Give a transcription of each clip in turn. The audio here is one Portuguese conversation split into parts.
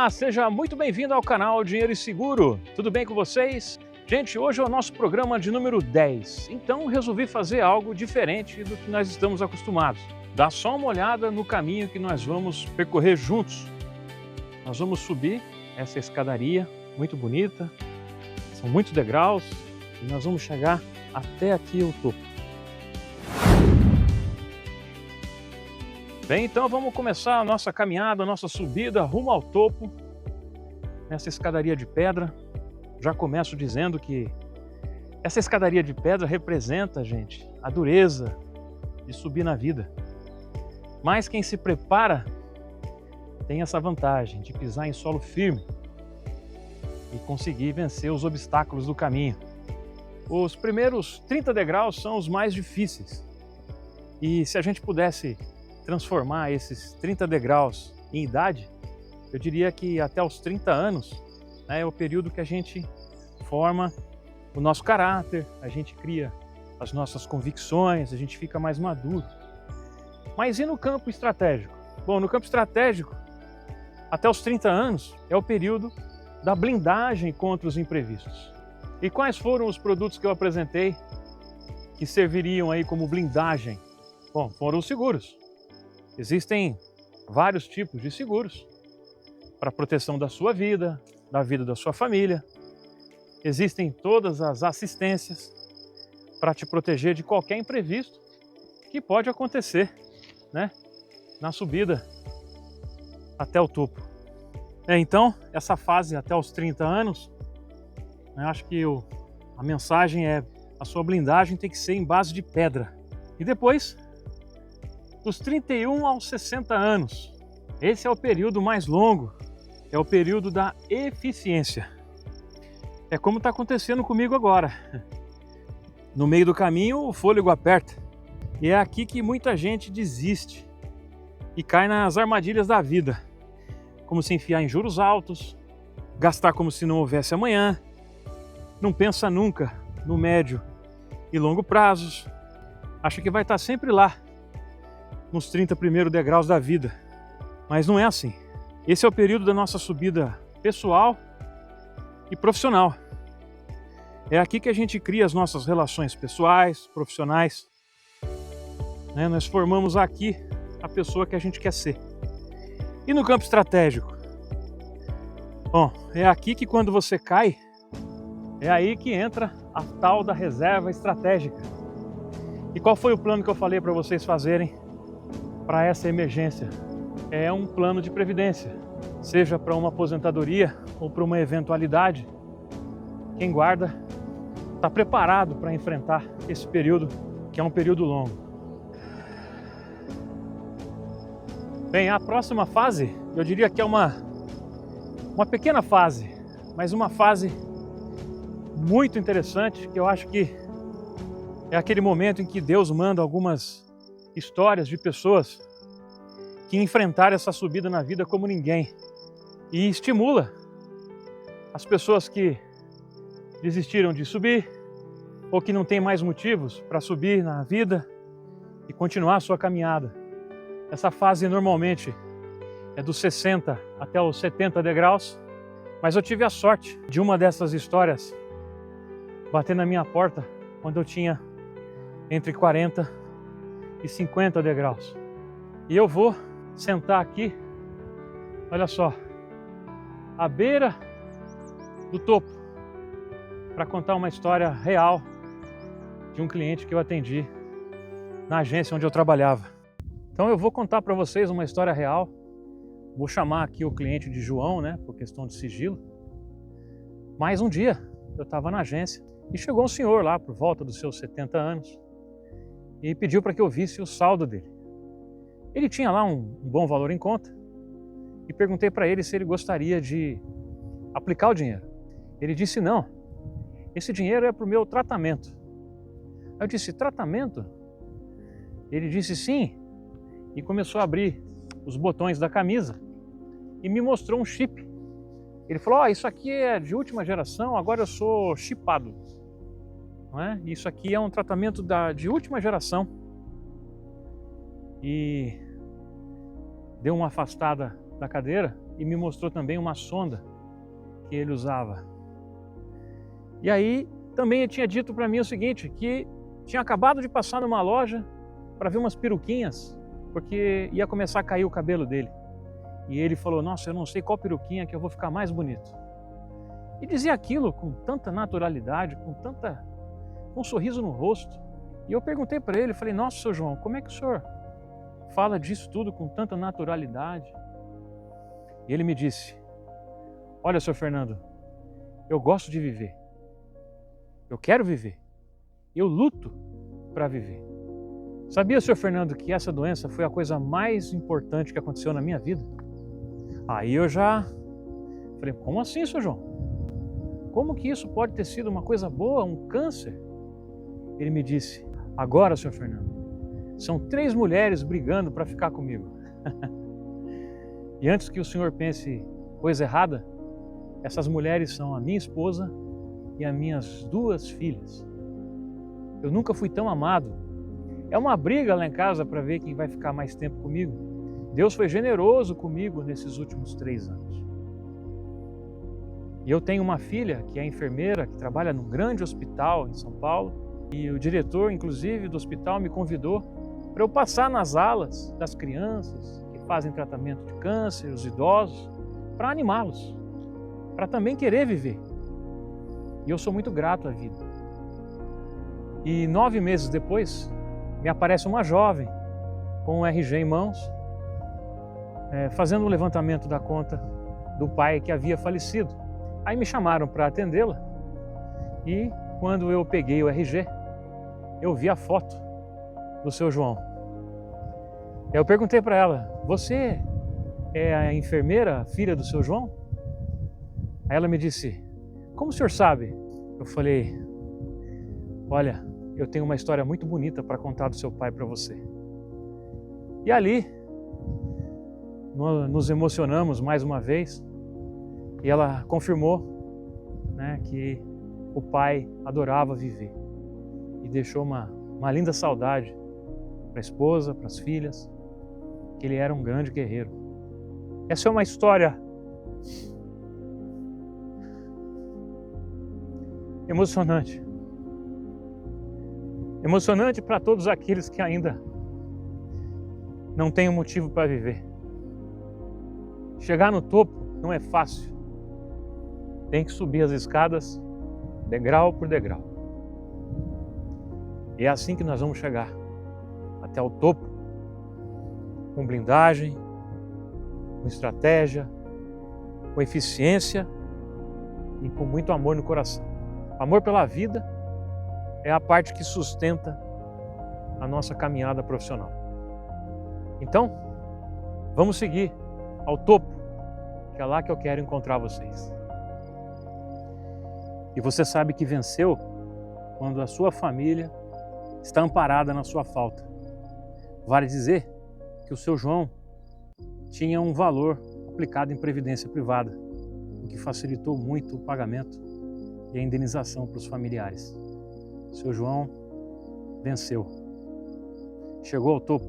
Olá, seja muito bem-vindo ao canal Dinheiro e Seguro. Tudo bem com vocês? Gente, hoje é o nosso programa de número 10, então resolvi fazer algo diferente do que nós estamos acostumados. Dá só uma olhada no caminho que nós vamos percorrer juntos. Nós vamos subir essa escadaria muito bonita, são muitos degraus e nós vamos chegar até aqui o topo. Bem, então vamos começar a nossa caminhada, a nossa subida rumo ao topo, nessa escadaria de pedra. Já começo dizendo que essa escadaria de pedra representa, gente, a dureza de subir na vida. Mas quem se prepara tem essa vantagem de pisar em solo firme e conseguir vencer os obstáculos do caminho. Os primeiros 30 degraus são os mais difíceis. E se a gente pudesse transformar esses 30 degraus em idade, eu diria que até os 30 anos, né, é o período que a gente forma o nosso caráter, a gente cria as nossas convicções, a gente fica mais maduro. Mas e no campo estratégico? Bom, no campo estratégico, até os 30 anos é o período da blindagem contra os imprevistos. E quais foram os produtos que eu apresentei que serviriam aí como blindagem? Bom, foram os seguros. Existem vários tipos de seguros para proteção da sua vida, da vida da sua família. Existem todas as assistências para te proteger de qualquer imprevisto que pode acontecer, né, na subida até o topo. Então, essa fase até os 30 anos, eu acho que a mensagem é: a sua blindagem tem que ser em base de pedra. E depois, dos 31 aos 60 anos, esse é o período mais longo, é o período da eficiência. É como está acontecendo comigo agora. No meio do caminho, o fôlego aperta. E é aqui que muita gente desiste e cai nas armadilhas da vida. Como se enfiar em juros altos, gastar como se não houvesse amanhã, não pensa nunca no médio e longo prazos, acha que vai estar sempre lá, nos 30 primeiros degraus da vida. Mas não é assim. Esse é o período da nossa subida pessoal e profissional. É aqui que a gente cria as nossas relações pessoais, profissionais. Nós formamos aqui a pessoa que a gente quer ser. E no campo estratégico? Bom, é aqui que quando você cai, é aí que entra a tal da reserva estratégica. E qual foi o plano que eu falei para vocês fazerem para essa emergência? É um plano de previdência, seja para uma aposentadoria ou para uma eventualidade. Quem guarda está preparado para enfrentar esse período, que é um período longo. Bem, a próxima fase, eu diria que é uma pequena fase, mas uma fase muito interessante, que eu acho que é aquele momento em que Deus manda algumas histórias de pessoas que enfrentaram essa subida na vida como ninguém e estimula as pessoas que desistiram de subir ou que não têm mais motivos para subir na vida e continuar a sua caminhada. Essa fase normalmente é dos 60 até os 70 degraus, mas eu tive a sorte de uma dessas histórias bater na minha porta quando eu tinha entre 40 e 50 degraus. E eu vou sentar aqui, olha só, à beira do topo, para contar uma história real de um cliente que eu atendi na agência onde eu trabalhava. Então eu vou contar para vocês uma história real. Vou chamar aqui o cliente de João, né, por questão de sigilo. Mas um dia eu estava na agência e chegou um senhor lá por volta dos seus 70 anos e pediu para que eu visse o saldo dele. Ele tinha lá um bom valor em conta e perguntei para ele se ele gostaria de aplicar o dinheiro. Ele disse: não, esse dinheiro é para o meu tratamento. Eu disse: tratamento? Ele disse: sim, e começou a abrir os botões da camisa e me mostrou um chip. Ele falou: isso aqui é de última geração, agora eu sou chipado. Não é? Isso aqui é um tratamento de última geração. E deu uma afastada da cadeira e me mostrou também uma sonda que ele usava. E aí também ele tinha dito para mim o seguinte, que tinha acabado de passar numa loja para ver umas peruquinhas, porque ia começar a cair o cabelo dele. E ele falou, nossa, eu não sei qual peruquinha que eu vou ficar mais bonito. E dizia aquilo com tanta naturalidade, com um sorriso no rosto. E eu perguntei para ele, falei, nossa, seu João, como é que o senhor fala disso tudo com tanta naturalidade? E ele me disse, olha, seu Fernando, eu gosto de viver. Eu quero viver. Eu luto para viver. Sabia, senhor Fernando, que essa doença foi a coisa mais importante que aconteceu na minha vida? Aí eu já falei, como assim, senhor João? Como que isso pode ter sido uma coisa boa, um câncer? Ele me disse, agora, senhor Fernando, são 3 mulheres brigando para ficar comigo. E antes que o senhor pense coisa errada, essas mulheres são a minha esposa e as minhas 2 filhas. Eu nunca fui tão amado. É uma briga lá em casa para ver quem vai ficar mais tempo comigo. Deus foi generoso comigo nesses últimos 3 anos. E eu tenho uma filha que é enfermeira, que trabalha num grande hospital em São Paulo. E o diretor, inclusive, do hospital me convidou para eu passar nas alas das crianças que fazem tratamento de câncer, os idosos, para animá-los, para também querer viver. E eu sou muito grato à vida. E 9 meses depois, me aparece uma jovem com um RG em mãos, fazendo um levantamento da conta do pai que havia falecido. Aí me chamaram para atendê-la e quando eu peguei o RG, eu vi a foto do seu João. Eu perguntei para ela, você é a enfermeira, filha do seu João? Aí ela me disse, como o senhor sabe? Eu falei, olha, eu tenho uma história muito bonita para contar do seu pai para você. E ali, nos emocionamos mais uma vez e ela confirmou, né, que o pai adorava viver e deixou uma linda saudade para a esposa, para as filhas, que ele era um grande guerreiro. Essa é uma história emocionante. Emocionante para todos aqueles que ainda não têm um motivo para viver. Chegar no topo não é fácil. Tem que subir as escadas, degrau por degrau. E é assim que nós vamos chegar, até o topo, com blindagem, com estratégia, com eficiência e com muito amor no coração. Amor pela vida é a parte que sustenta a nossa caminhada profissional. Então, vamos seguir ao topo, que é lá que eu quero encontrar vocês. E você sabe que venceu quando a sua família está amparada na sua falta. Vale dizer que o seu João tinha um valor aplicado em previdência privada, o que facilitou muito o pagamento e a indenização para os familiares. Seu João venceu, chegou ao topo.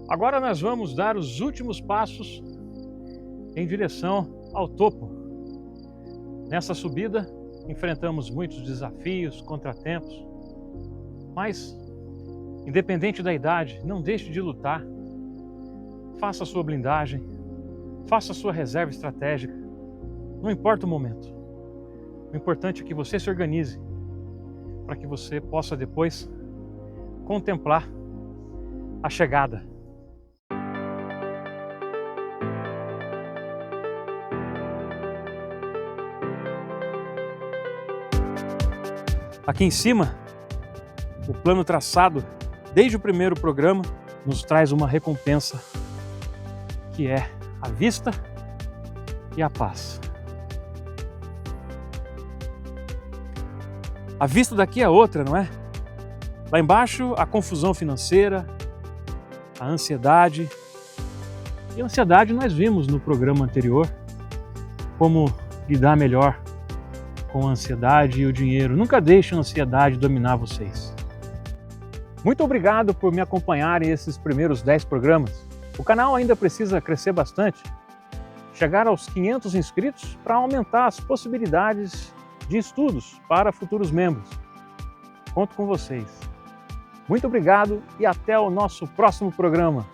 Agora nós vamos dar os últimos passos em direção ao topo. Nessa subida, enfrentamos muitos desafios, contratempos, mas, independente da idade, não deixe de lutar. Faça a sua blindagem, faça a sua reserva estratégica, não importa o momento. O importante é que você se organize para que você possa depois contemplar a chegada. Aqui em cima, o plano traçado desde o primeiro programa nos traz uma recompensa que é a vista e a paz. A vista daqui é outra, não é? Lá embaixo, a confusão financeira, a ansiedade. E a ansiedade nós vimos no programa anterior, como lidar melhor com a ansiedade e o dinheiro. Nunca deixe a ansiedade dominar vocês. Muito obrigado por me acompanharem esses primeiros 10 programas. O canal ainda precisa crescer bastante, chegar aos 500 inscritos para aumentar as possibilidades de estudos para futuros membros. Conto com vocês. Muito obrigado e até o nosso próximo programa.